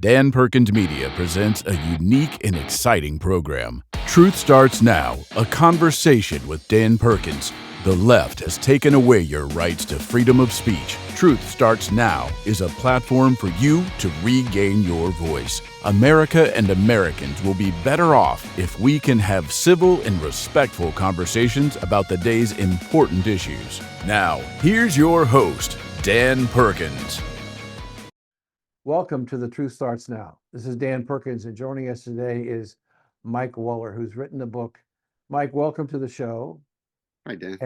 Dan Perkins Media presents a unique and exciting program. Truth Starts Now, a conversation with Dan Perkins. The left has taken away your rights to freedom of speech. Truth Starts Now is a platform for you to regain your voice. America and Americans will be better off if we can have civil and respectful conversations about the day's important issues. Now, here's your host, Dan Perkins. Welcome to The Truth Starts Now. This is Dan Perkins, and joining us today is Mike Wuller, who's written the book. Mike, welcome to the show. Hi, Dan.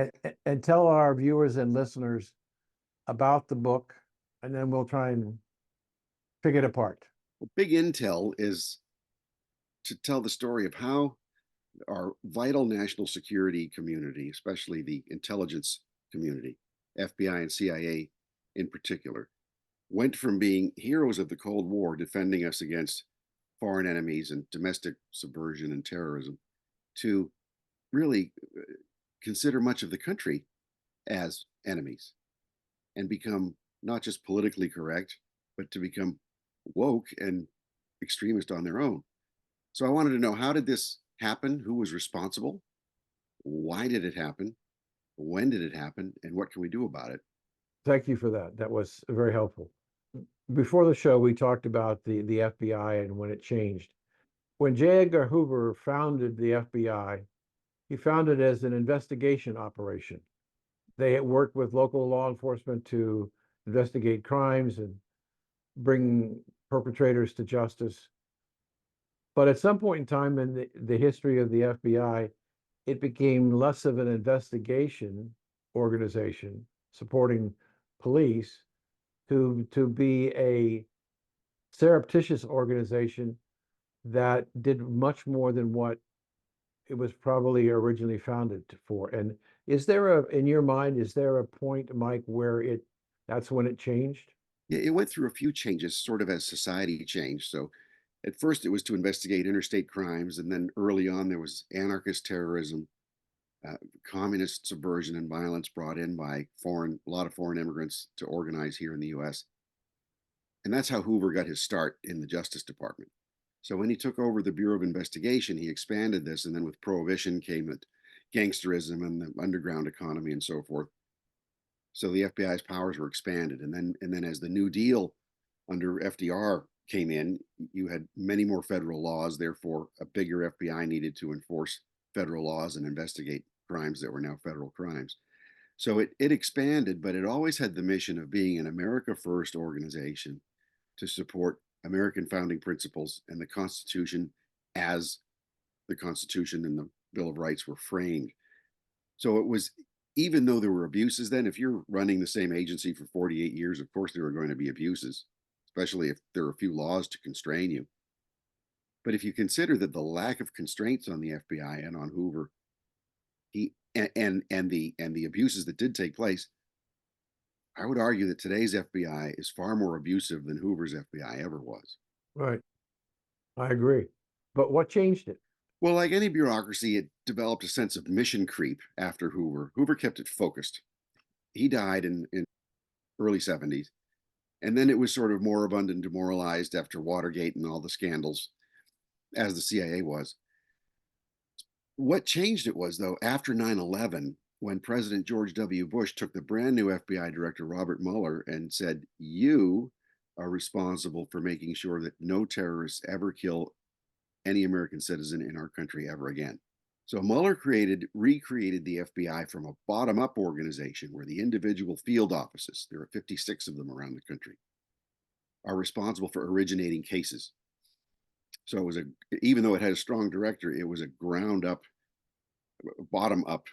And tell our viewers and listeners about the book, and then we'll try and pick it apart. Well, Big Intel is to tell the story of how our vital national security community, especially the intelligence community, FBI and CIA in particular, went from being heroes of the Cold War, defending us against foreign enemies and domestic subversion and terrorism, to really consider much of the country as enemies and become not just politically correct, but to become woke and extremist on their own. So I wanted to know, how did this happen? Who was responsible? Why did it happen? When did it happen? And what can we do about it? Thank you for that. That was very helpful. Before the show, we talked about the FBI and when it changed. When J. Edgar Hoover founded the FBI, he founded it as an investigation operation. They had worked with local law enforcement to investigate crimes and bring perpetrators to justice. But at some point in time in the history of the FBI, it became less of an investigation organization supporting police to be a surreptitious organization that did much more than what it was probably originally founded for. And is there in your mind, is there a point, Mike, where that's when it changed? Yeah, it went through a few changes, sort of as society changed. So at first it was to investigate interstate crimes, and then early on there was anarchist terrorism, communist subversion and violence brought in by a lot of foreign immigrants to organize here in the U.S. And that's how Hoover got his start in the Justice Department. So when he took over the Bureau of Investigation, he expanded this, and then with Prohibition came gangsterism and the underground economy and so forth. So the FBI's powers were expanded, and then as the New Deal under FDR came in, you had many more federal laws. Therefore, a bigger FBI needed to enforce federal laws and investigate crimes that were now federal crimes. So it expanded, but it always had the mission of being an America First organization to support American founding principles and the Constitution as the Constitution and the Bill of Rights were framed. So it was, even though there were abuses then, if you're running the same agency for 48 years, of course there are going to be abuses, especially if there are a few laws to constrain you. But if you consider that the lack of constraints on the FBI and on Hoover, and the abuses that did take place, I would argue that today's FBI is far more abusive than Hoover's FBI ever was. Right. I agree. But what changed it? Well, like any bureaucracy, it developed a sense of mission creep after Hoover. Hoover kept it focused. He died in early 70s. And then it was sort of moribund and demoralized after Watergate and all the scandals, as the CIA was. What changed it was, though, after 9/11, when President George W. Bush took the brand new FBI director, Robert Mueller, and said, "You are responsible for making sure that no terrorists ever kill any American citizen in our country ever again." So Mueller recreated the FBI from a bottom-up organization where the individual field offices, there are 56 of them around the country, are responsible for originating cases. So it was even though it had a strong director, it was a ground-up, bottom-up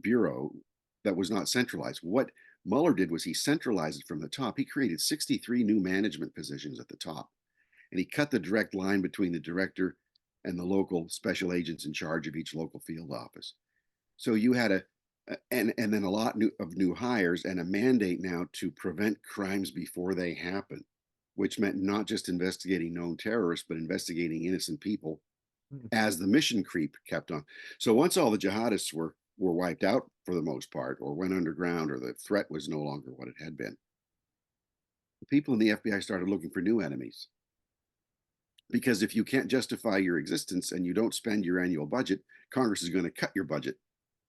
bureau that was not centralized. What Mueller did was he centralized it from the top. He created 63 new management positions at the top, and he cut the direct line between the director and the local special agents in charge of each local field office. So you had and then a lot of new hires and a mandate now to prevent crimes before they happen, which meant not just investigating known terrorists, but investigating innocent people as the mission creep kept on. So once all the jihadists were wiped out for the most part, or went underground, or the threat was no longer what it had been, the people in the FBI started looking for new enemies. because if you can't justify your existence and you don't spend your annual budget, Congress is going to cut your budget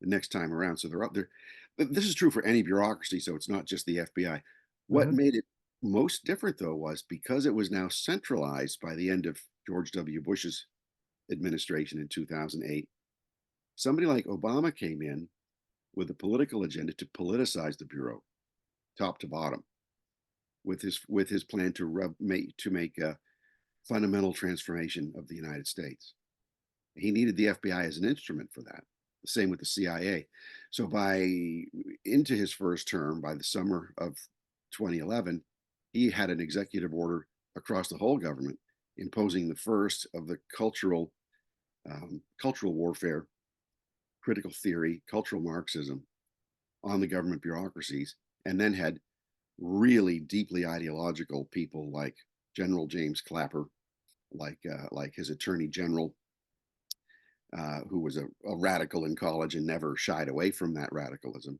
the next time around. So they're out there. This is true for any bureaucracy, so it's not just the FBI. What Mhm. made it most different, though, was because it was now centralized by the end of George W. Bush's administration in 2008. Somebody like Obama came in with a political agenda to politicize the bureau, top to bottom, with his plan to make a fundamental transformation of the United States. He needed the FBI as an instrument for that. The same with the CIA. So into his first term, by the summer of 2011, he had an executive order across the whole government imposing the first of the cultural warfare, critical theory, cultural Marxism on the government bureaucracies, and then had really deeply ideological people like General James Clapper, like his Attorney General, who was a radical in college and never shied away from that radicalism,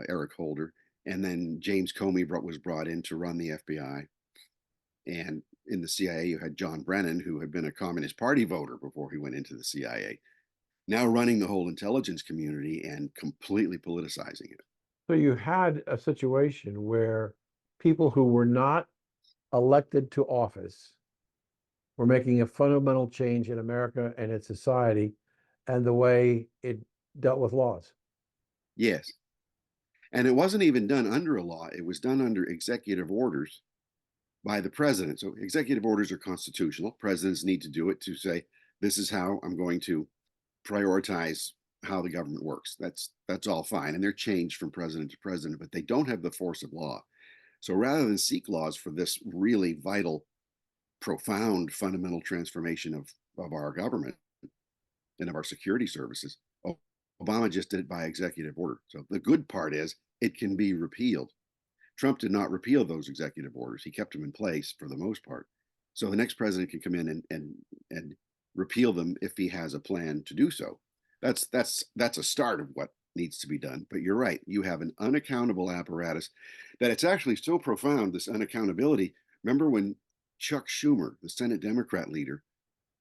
Eric Holder. And then James Comey was brought in to run the FBI. And in the CIA, you had John Brennan, who had been a Communist Party voter before he went into the CIA, now running the whole intelligence community and completely politicizing it. So you had a situation where people who were not elected to office were making a fundamental change in America and its society and the way it dealt with laws. Yes. And it wasn't even done under a law, it was done under executive orders by the president. So executive orders are constitutional. Presidents need to do it to say, this is how I'm going to prioritize how the government works. That's all fine. And they're changed from president to president, but they don't have the force of law. So rather than seek laws for this really vital, profound, fundamental transformation of our government and of our security services, Obama just did it by executive order. So the good part is it can be repealed. Trump did not repeal those executive orders. He kept them in place for the most part. So the next president can come in and repeal them if he has a plan to do so. That's a start of what needs to be done. But you're right. You have an unaccountable apparatus that it's actually so profound, this unaccountability. Remember when Chuck Schumer, the Senate Democrat leader,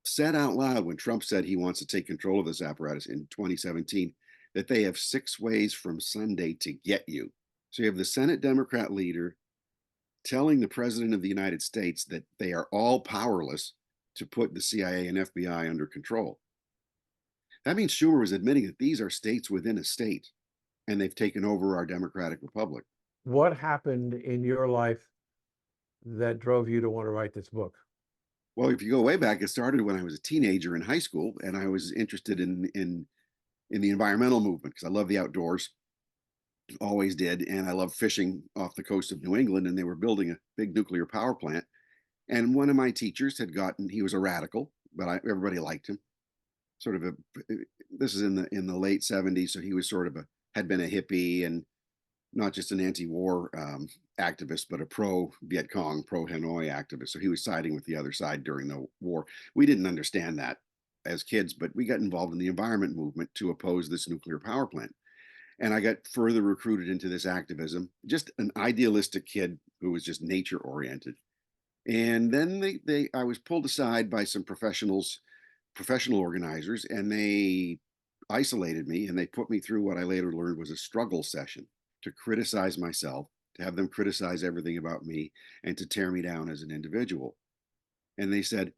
said out loud when Trump said he wants to take control of this apparatus in 2017 that they have 6 ways from Sunday to get you. So you have the Senate Democrat leader telling the president of the United States that they are all powerless to put the CIA and FBI under control. That means Schumer was admitting that these are states within a state and they've taken over our democratic republic. What happened in your life that drove you to want to write this book? Well, if you go way back, it started when I was a teenager in high school, and I was interested in the environmental movement because I love the outdoors, always did, and I love fishing off the coast of New England. And they were building a big nuclear power plant, and one of my teachers he was a radical, but everybody liked him. This is in the late 70s, so he was had been a hippie and not just an anti-war activist, but a pro-Viet Cong, pro-Hanoi activist. So he was siding with the other side during the war. We didn't understand that as kids, but we got involved in the environment movement to oppose this nuclear power plant. And I got further recruited into this activism, just an idealistic kid who was just nature oriented. And then I was pulled aside by some professional organizers, and they isolated me and they put me through what I later learned was a struggle session to criticize myself, to have them criticize everything about me, and to tear me down as an individual. And they said,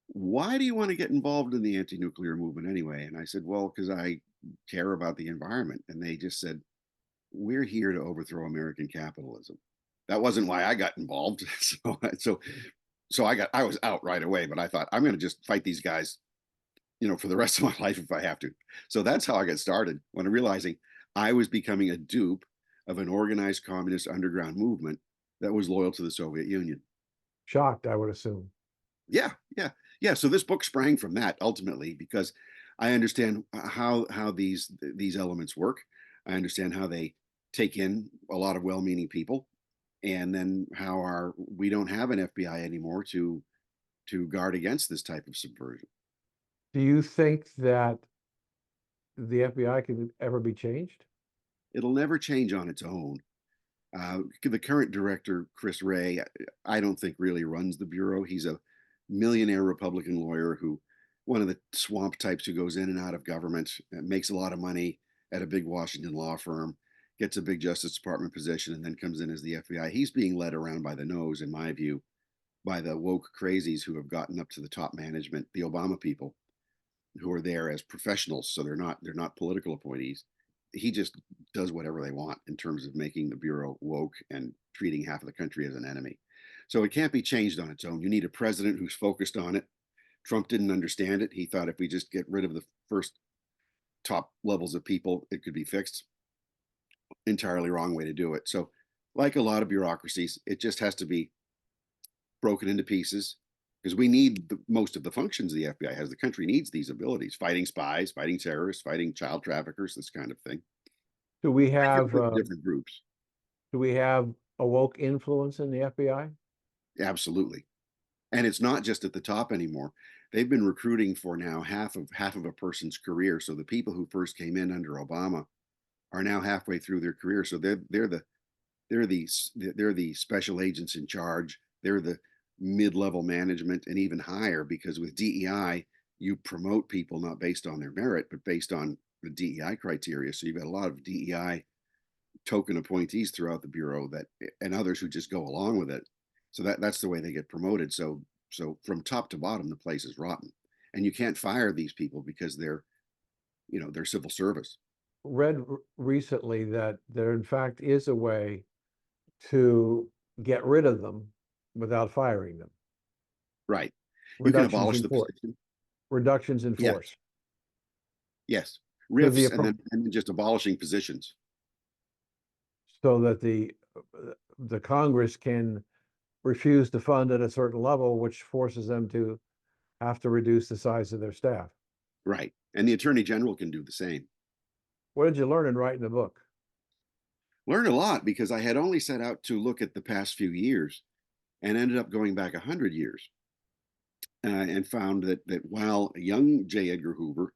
why do you want to get involved in the anti-nuclear movement anyway? And I said, well, because I care about the environment. And they just said, we're here to overthrow American capitalism. That wasn't why I got involved. So I was out right away, but I thought I'm going to just fight these guys, for the rest of my life if I have to. So that's how I got started, when realizing I was becoming a dupe of an organized communist underground movement that was loyal to the Soviet Union. Shocked, I would assume. Yeah. So this book sprang from that ultimately, because I understand how these elements work. I understand how they take in a lot of well-meaning people, and then how we don't have an FBI anymore to guard against this type of subversion. Do you think that the FBI can ever be changed? It'll never change on its own. The current director, Chris Wray, I don't think really runs the bureau. He's a millionaire Republican lawyer who, one of the swamp types who goes in and out of government, makes a lot of money at a big Washington law firm, gets a big Justice Department position, and then comes in as the FBI. He's being led around by the nose, in my view, by the woke crazies who have gotten up to the top management, the Obama people, who are there as professionals, so they're not political appointees. He just does whatever they want in terms of making the Bureau woke and treating half of the country as an enemy. So it can't be changed on its own. You need a president who's focused on it. Trump didn't understand it. He thought if we just get rid of the first top levels of people, it could be fixed. Entirely wrong way to do it. So, like a lot of bureaucracies, it just has to be broken into pieces because we need most of the functions the FBI has. The country needs these abilities: fighting spies, fighting terrorists, fighting child traffickers, this kind of thing. Do we They can have put different groups. do we have a woke influence in the FBI? Absolutely. And it's not just at the top anymore. They've been recruiting for now half of a person's career. So the people who first came in under Obama are now halfway through their career. So they're the special agents in charge. They're the mid-level management and even higher, because with DEI, you promote people not based on their merit, but based on the DEI criteria. So you've got a lot of DEI token appointees throughout the Bureau and others who just go along with it. So that's the way they get promoted. So from top to bottom, the place is rotten. And you can't fire these people because they're civil service. Read recently that there in fact is a way to get rid of them without firing them. Right. You can Reductions abolish in the force. position. Reductions in Yeah. force. Yes. So Rifts and then just abolishing positions. so that the Congress can refuse to fund at a certain level, which forces them to have to reduce the size of their staff. Right. And the Attorney General can do the same. What did you learn in writing the book? Learned a lot because I had only set out to look at the past few years and ended up going back 100 years and found that while young J. Edgar Hoover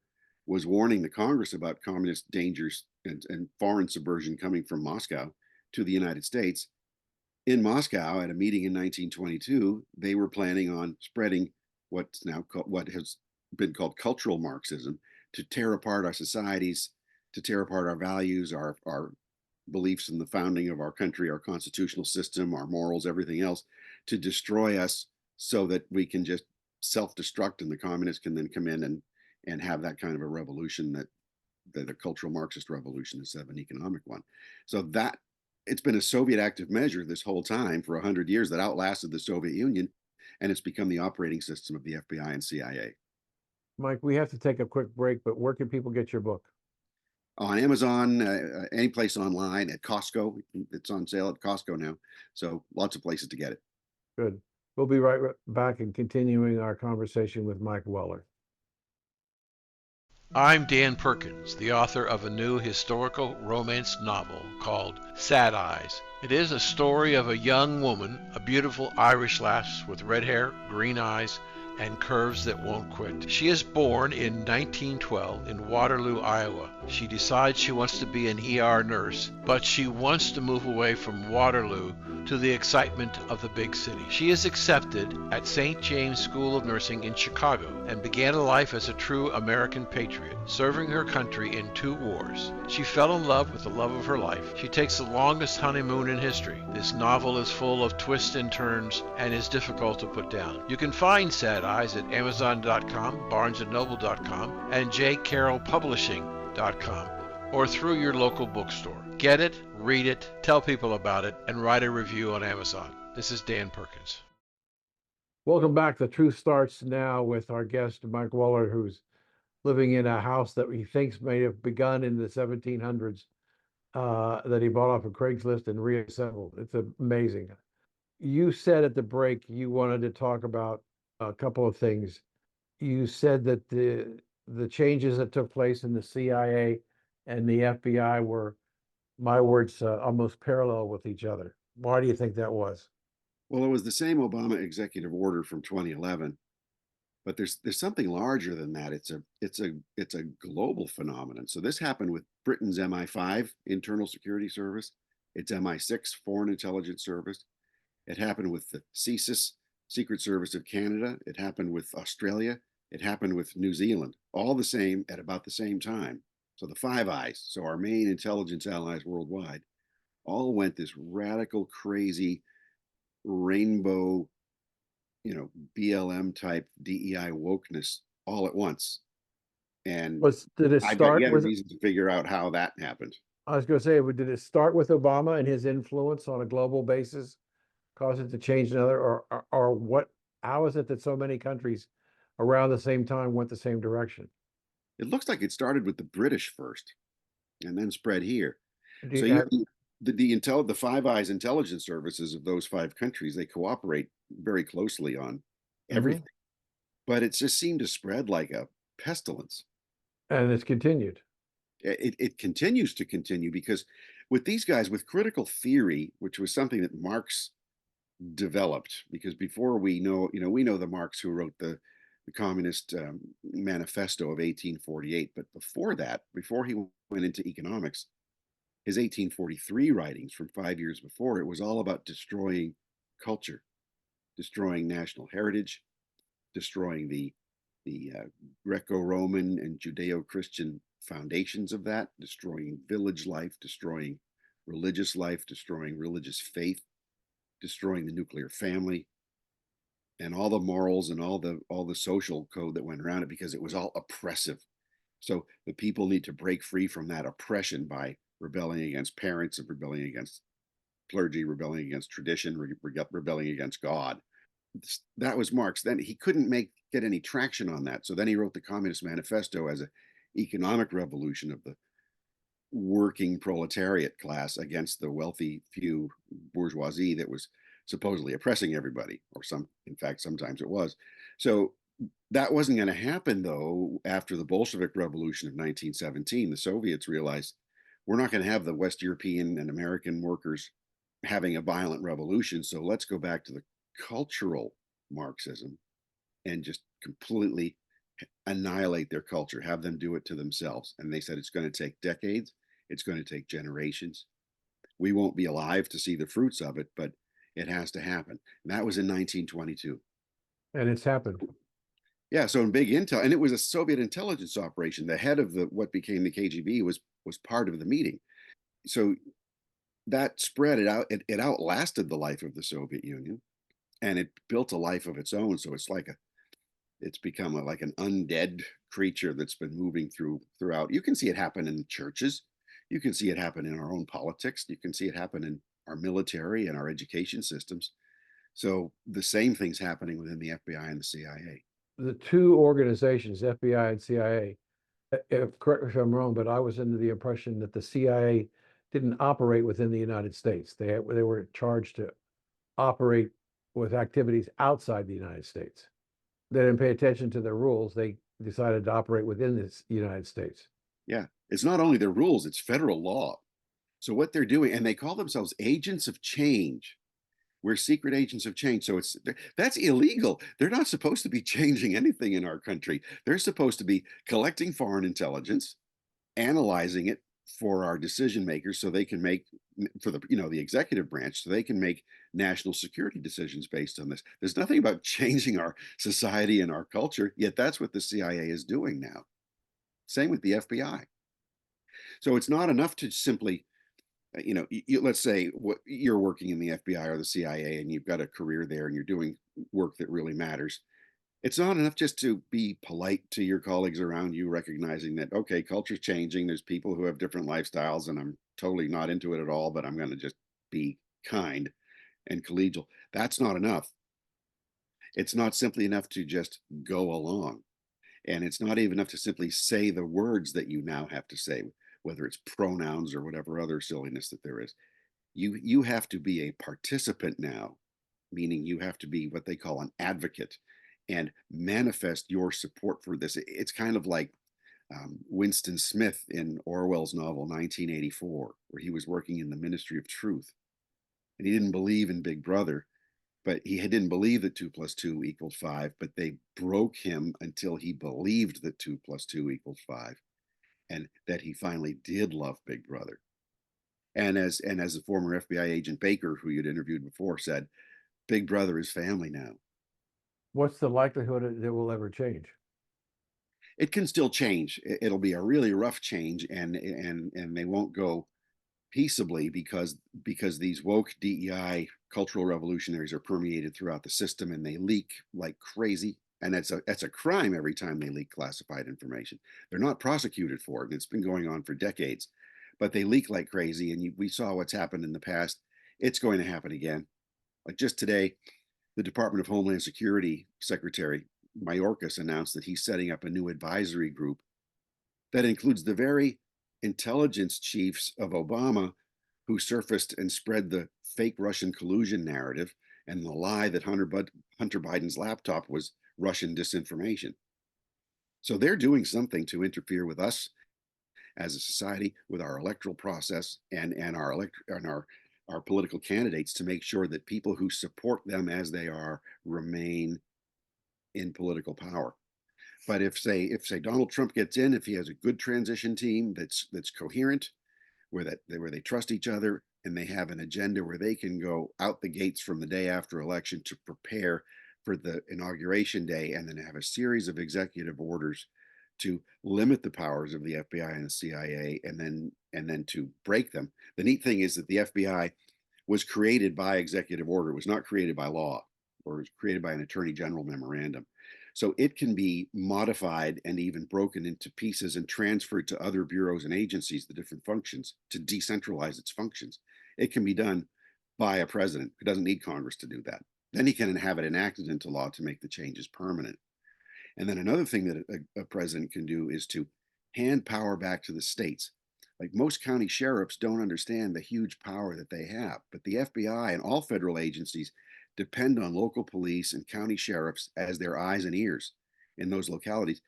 was warning the Congress about communist dangers and foreign subversion coming from Moscow to the United States, in Moscow at a meeting in 1922, they were planning on spreading what has been called cultural Marxism, to tear apart our societies, to tear apart our values, our beliefs in the founding of our country, our constitutional system, our morals, everything else, to destroy us so that we can just self-destruct, and the communists can then come in and have that kind of a revolution that the cultural Marxist revolution instead of an economic one. So that it's been a Soviet active measure this whole time for 100 years that outlasted the Soviet Union, and it's become the operating system of the FBI and CIA. Mike, we have to take a quick break, but where can people get your book? On Amazon, any place online, at Costco. It's on sale at Costco now. So lots of places to get it. Good. We'll be right back and continuing our conversation with Mike Weller. I'm Dan Perkins, the author of a new historical romance novel called Sad Eyes. It is a story of a young woman, a beautiful Irish lass with red hair, green eyes, and curves that won't quit. She is born in 1912 in Waterloo, Iowa. She decides she wants to be an ER nurse, but she wants to move away from Waterloo to the excitement of the big city. She is accepted at St. James School of Nursing in Chicago and began a life as a true American patriot, serving her country in 2 wars. She fell in love with the love of her life. She takes the longest honeymoon in history. This novel is full of twists and turns and is difficult to put down. You can find Sad Eyes at Amazon.com, BarnesandNoble.com, and JCarrollPublishing.com, or through your local bookstore. Get it, read it, tell people about it, and write a review on Amazon. This is Dan Perkins. Welcome back. The Truth Starts Now with our guest, Mike Weller, who's living in a house that he thinks may have begun in the 1700s, that he bought off of Craigslist and reassembled. It's amazing. You said at the break you wanted to talk about a couple of things. You said that the changes that took place in the CIA and the FBI were, my words, almost parallel with each other. Why do you think that was? Well, it was the same Obama executive order from 2011, but there's something larger than that. It's a global phenomenon. So this happened with Britain's MI5 Internal Security Service, its MI6 Foreign Intelligence Service. It happened with the CSIS Secret Service of Canada. It happened with Australia. It happened with New Zealand, all the same at about the same time. So the Five Eyes, so our main intelligence allies worldwide, all went this radical, crazy rainbow, BLM type DEI wokeness all at once. And Did it I've got start yet a with, reason to figure out how that happened. I was going to say, did it start with Obama and his influence on a global basis, cause it to change another, or what, how is it that so many countries around the same time went the same direction? It looks like it started with the British first and then spread here. Do So you you have, have the Five Eyes intelligence services of those five countries. They cooperate very closely on Mhm. everything, but it just seemed to spread like a pestilence. And it's continued. It continues to continue because with these guys, with critical theory, which was something that Marx developed, because before we know the Marx who wrote the Communist Manifesto of 1848, but before that, before he went into economics, his 1843 writings from 5 years before, it was all about destroying culture, destroying national heritage, destroying the Greco-Roman and Judeo-Christian foundations of that, destroying village life, destroying religious life, destroying religious faith, destroying the nuclear family, and all the morals and all the social code that went around it, because it was all oppressive. So the people need to break free from that oppression by rebelling against parents, and rebelling against clergy, rebelling against tradition, rebelling against God. That was Marx. Then he couldn't get any traction on that. So then he wrote the Communist Manifesto as an economic revolution of the working proletariat class against the wealthy few bourgeoisie that was supposedly oppressing everybody, or in fact, sometimes it was. So that wasn't going to happen, though. After the Bolshevik Revolution of 1917, the Soviets realized we're not going to have the West European and American workers having a violent revolution. So let's go back to the cultural Marxism and just completely annihilate their culture, have them do it to themselves. And they said it's going to take decades, it's going to take generations. We won't be alive to see the fruits of it, but it has to happen. And that was in 1922. And it's happened. Yeah, so in Big Intel, and it was a Soviet intelligence operation. The head of what became the KGB was part of the meeting. So that spread it out. It outlasted the life of the Soviet Union, and it built a life of its own. So it's become like an undead creature that's been moving throughout. You can see it happen in churches. You can see it happen in our own politics. You can see it happen in our military and our education systems. So the same thing's happening within the FBI and the CIA. The two organizations, FBI and CIA, correct me if I'm wrong, but I was under the impression that the CIA didn't operate within the United States. They were charged to operate with activities outside the United States. They didn't pay attention to their rules. They decided to operate within the United States. Yeah, it's not only their rules, it's federal law. So what they're doing, and they call themselves agents of change. We're secret agents of change. So that's illegal. They're not supposed to be changing anything in our country. They're supposed to be collecting foreign intelligence, analyzing it for our decision makers, so they can make, for the executive branch, so they can make national security decisions based on this. There's nothing about changing our society and our culture, yet that's what the CIA is doing now. Same with the FBI. So it's not enough to simply, let's say you're working in the FBI or the CIA and you've got a career there and you're doing work that really matters. It's not enough just to be polite to your colleagues around you, recognizing that, okay, culture's changing. There's people who have different lifestyles and I'm totally not into it at all, but I'm going to just be kind and collegial. That's not enough. It's not simply enough to just go along. And it's not even enough to simply say the words that you now have to say, whether it's pronouns or whatever other silliness that there is. You have to be a participant now, meaning you have to be what they call an advocate and manifest your support for this. It's kind of like Winston Smith in Orwell's novel 1984, where he was working in the Ministry of Truth. And he didn't believe in Big Brother, but he didn't believe that 2 + 2 = 5, but they broke him until he believed that 2 + 2 = 5, and that he finally did love Big Brother. And as the former FBI agent Baker, who you'd interviewed before, said, Big Brother is family now. what's the likelihood that it will ever change? It can still change. It'll be a really rough change, and they won't go peaceably because these woke DEI cultural revolutionaries are permeated throughout the system, and they leak like crazy. And that's a crime every time they leak classified information. They're not prosecuted for it, and it's been going on for decades. But they leak like crazy, and we saw what's happened in the past. It's going to happen again. Like just today, the Department of Homeland Security Secretary Mayorkas announced that he's setting up a new advisory group that includes the very intelligence chiefs of Obama who surfaced and spread the fake Russian collusion narrative and the lie that Hunter Biden's laptop was Russian disinformation. So they're doing something to interfere with us as a society, with our electoral process and our political candidates, to make sure that people who support them as they are remain in political power. But if say Donald Trump gets in, if he has a good transition team that's coherent, where they trust each other and they have an agenda where they can go out the gates from the day after election to prepare for the inauguration day, and then have a series of executive orders to limit the powers of the FBI and the CIA, and then to break them. The neat thing is that the FBI was created by executive order. It was not created by law, or it was created by an attorney general memorandum. So it can be modified and even broken into pieces and transferred to other bureaus and agencies, the different functions, to decentralize its functions. It can be done by a president who doesn't need Congress to do that. Then he can have it enacted into law to make the changes permanent. And then another thing that a president can do is to hand power back to the states. Like, most county sheriffs don't understand the huge power that they have, but the FBI and all federal agencies depend on local police and county sheriffs as their eyes and ears in those localities.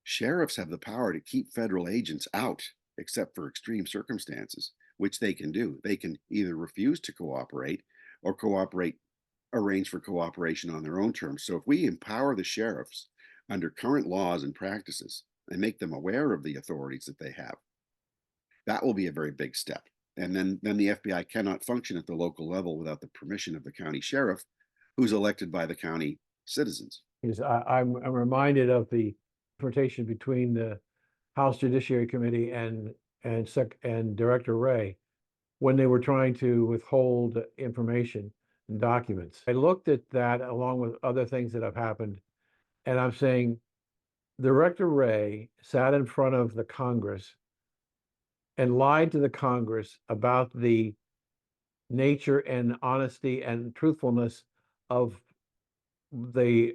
Sheriffs have the power to keep federal agents out, except for extreme circumstances, which they can do. They can either refuse to cooperate or arrange for cooperation on their own terms. So if we empower the sheriffs under current laws and practices and make them aware of the authorities that they have, that will be a very big step. And then the FBI cannot function at the local level without the permission of the county sheriff, who's elected by the county citizens. Because I'm reminded of the confrontation between the House Judiciary Committee and Director Wray when they were trying to withhold information and documents. I looked at that along with other things that have happened, and I'm saying Director Wray sat in front of the Congress and lied to the Congress about the nature and honesty and truthfulness of the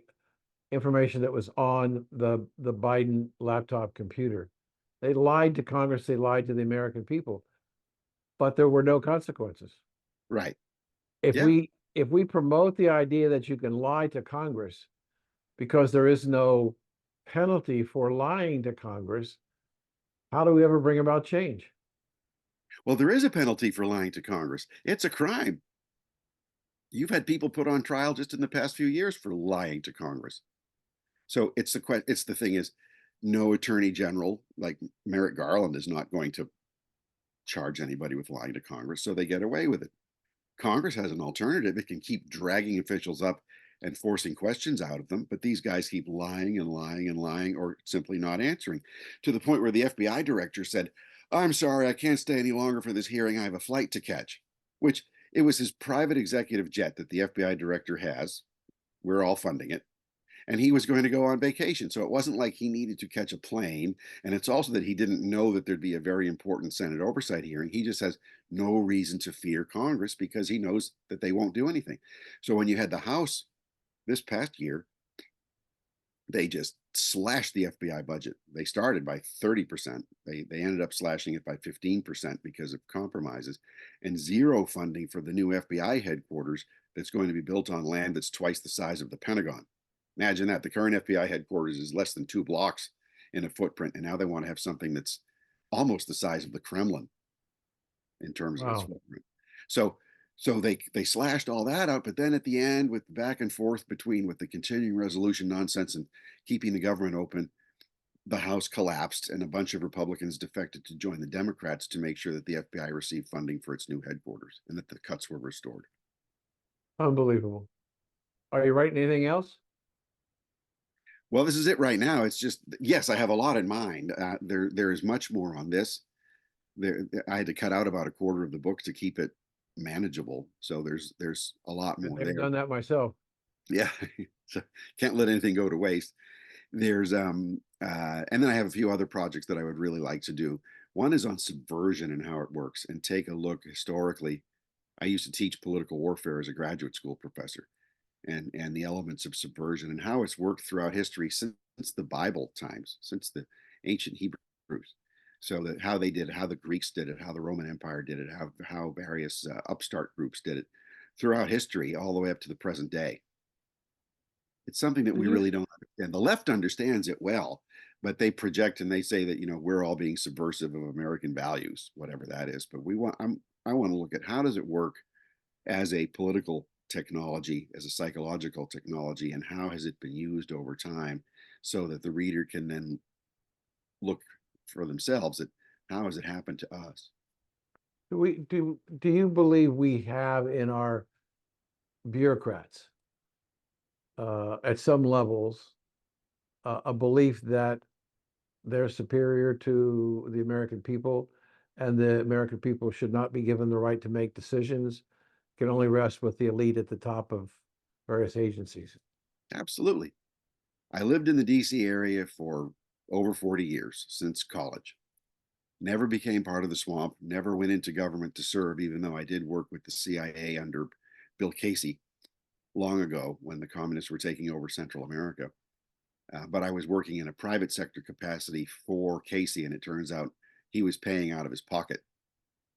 information that was on the Biden laptop computer. They lied to Congress, they lied to the American people, but there were no consequences. Right. If Yeah. we promote the idea that you can lie to Congress because there is no penalty for lying to Congress, how do we ever bring about change? Well, there is a penalty for lying to Congress. It's a crime. You've had people put on trial just in the past few years for lying to Congress. So it's the thing is, no attorney general like Merrick Garland is not going to charge anybody with lying to Congress, so they get away with it. Congress has an alternative. It can keep dragging officials up and forcing questions out of them, but these guys keep lying and lying and lying, or simply not answering, to the point where the FBI director said, "I'm sorry, I can't stay any longer for this hearing. I have a flight to catch," which it was his private executive jet that the FBI director has. We're all funding it. And he was going to go on vacation. So it wasn't like he needed to catch a plane. And it's also that he didn't know that there'd be a very important Senate oversight hearing. He just has no reason to fear Congress because he knows that they won't do anything. So when you had the House this past year, they just slashed the FBI budget. They started by 30%. They ended up slashing it by 15% because of compromises, and zero funding for the new FBI headquarters that's going to be built on land that's twice the size of the Pentagon. Imagine that. The current FBI headquarters is less than 2 blocks in a footprint, and now they want to have something that's almost the size of the Kremlin in terms of its footprint. So they slashed all that out, but then at the end, with the back and forth between with the continuing resolution nonsense and keeping the government open, the House collapsed and a bunch of Republicans defected to join the Democrats to make sure that the FBI received funding for its new headquarters and that the cuts were restored. Unbelievable. Are you writing anything else? Well, this is it right now. It's just, yes, I have a lot in mind. There is much more on this. I had to cut out about a quarter of the book to keep it manageable. So there's a lot more I've there. done that myself. Yeah, so can't let anything go to waste. There's and then I have a few other projects that I would really like to do. One is on subversion and how it works, and take a look historically. I used to teach political warfare as a graduate school professor, and the elements of subversion and how it's worked throughout history since the Bible times, since the ancient Hebrews. So that how they did it, how the Greeks did it, how the Roman Empire did it, how various upstart groups did it throughout history, all the way up to the present day. It's something that we really don't understand. The left understands it well, but they project and they say that, we're all being subversive of American values, whatever that is. But I want to look at, how does it work as a political technology, as a psychological technology, and how has it been used over time, so that the reader can then look for themselves at how has it happened to us. Do you believe we have in our bureaucrats, at some levels, a belief that they're superior to the American people, and the American people should not be given the right to make decisions, can only rest with the elite at the top of various agencies? Absolutely. I lived in the DC area for over 40 years, since college. Never became part of the swamp, never went into government to serve, even though I did work with the CIA under Bill Casey long ago when the communists were taking over Central America. But I was working in a private sector capacity for Casey, and it turns out he was paying out of his pocket.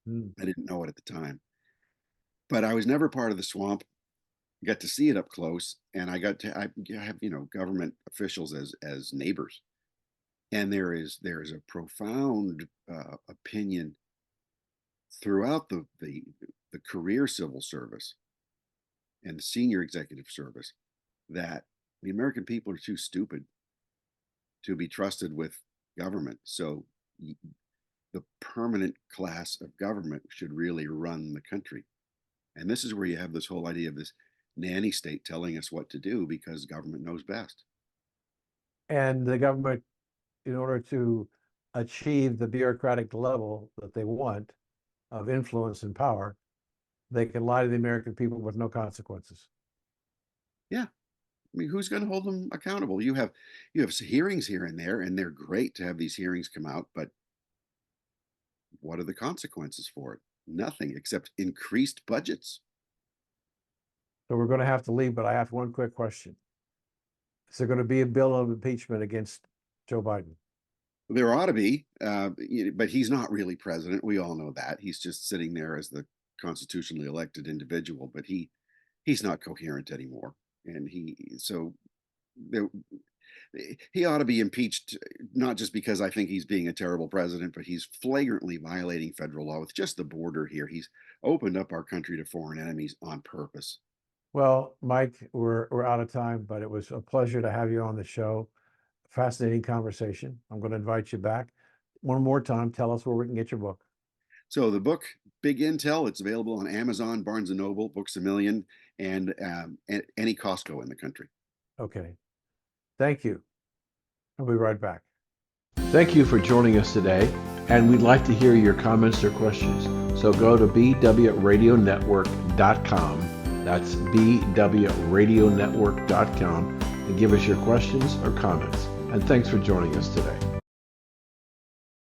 I didn't know it at the time. But I was never part of the swamp, got to see it up close, and I have, government officials as neighbors. And there is a profound opinion throughout the career civil service and the senior executive service that the American people are too stupid to be trusted with government. So the permanent class of government should really run the country. And this is where you have this whole idea of this nanny state telling us what to do because government knows best. And the government, in order to achieve the bureaucratic level that they want of influence and power, they can lie to the American people with no consequences. Yeah. I mean, who's going to hold them accountable? You have hearings here and there, and they're great to have these hearings come out, but what are the consequences for it? Nothing, except increased budgets. So we're going to have to leave, but I have one quick question. Is there going to be a bill of impeachment against Joe Biden? There ought to be, but he's not really president. We all know that. He's just sitting there as the constitutionally elected individual, but he's not coherent anymore. And he ought to be impeached, not just because I think he's being a terrible president, but he's flagrantly violating federal law with just the border here. He's opened up our country to foreign enemies on purpose. Well, Mike, we're out of time, but it was a pleasure to have you on the show. Fascinating conversation. I'm going to invite you back. One more time, tell us where we can get your book. So the book, Big Intel, it's available on Amazon, Barnes & Noble, Books A Million, and any Costco in the country. Okay. Thank you. I'll be right back. Thank you for joining us today, and we'd like to hear your comments or questions. So go to bwradionetwork.com. That's bwradionetwork.com, and give us your questions or comments. And thanks for joining us today.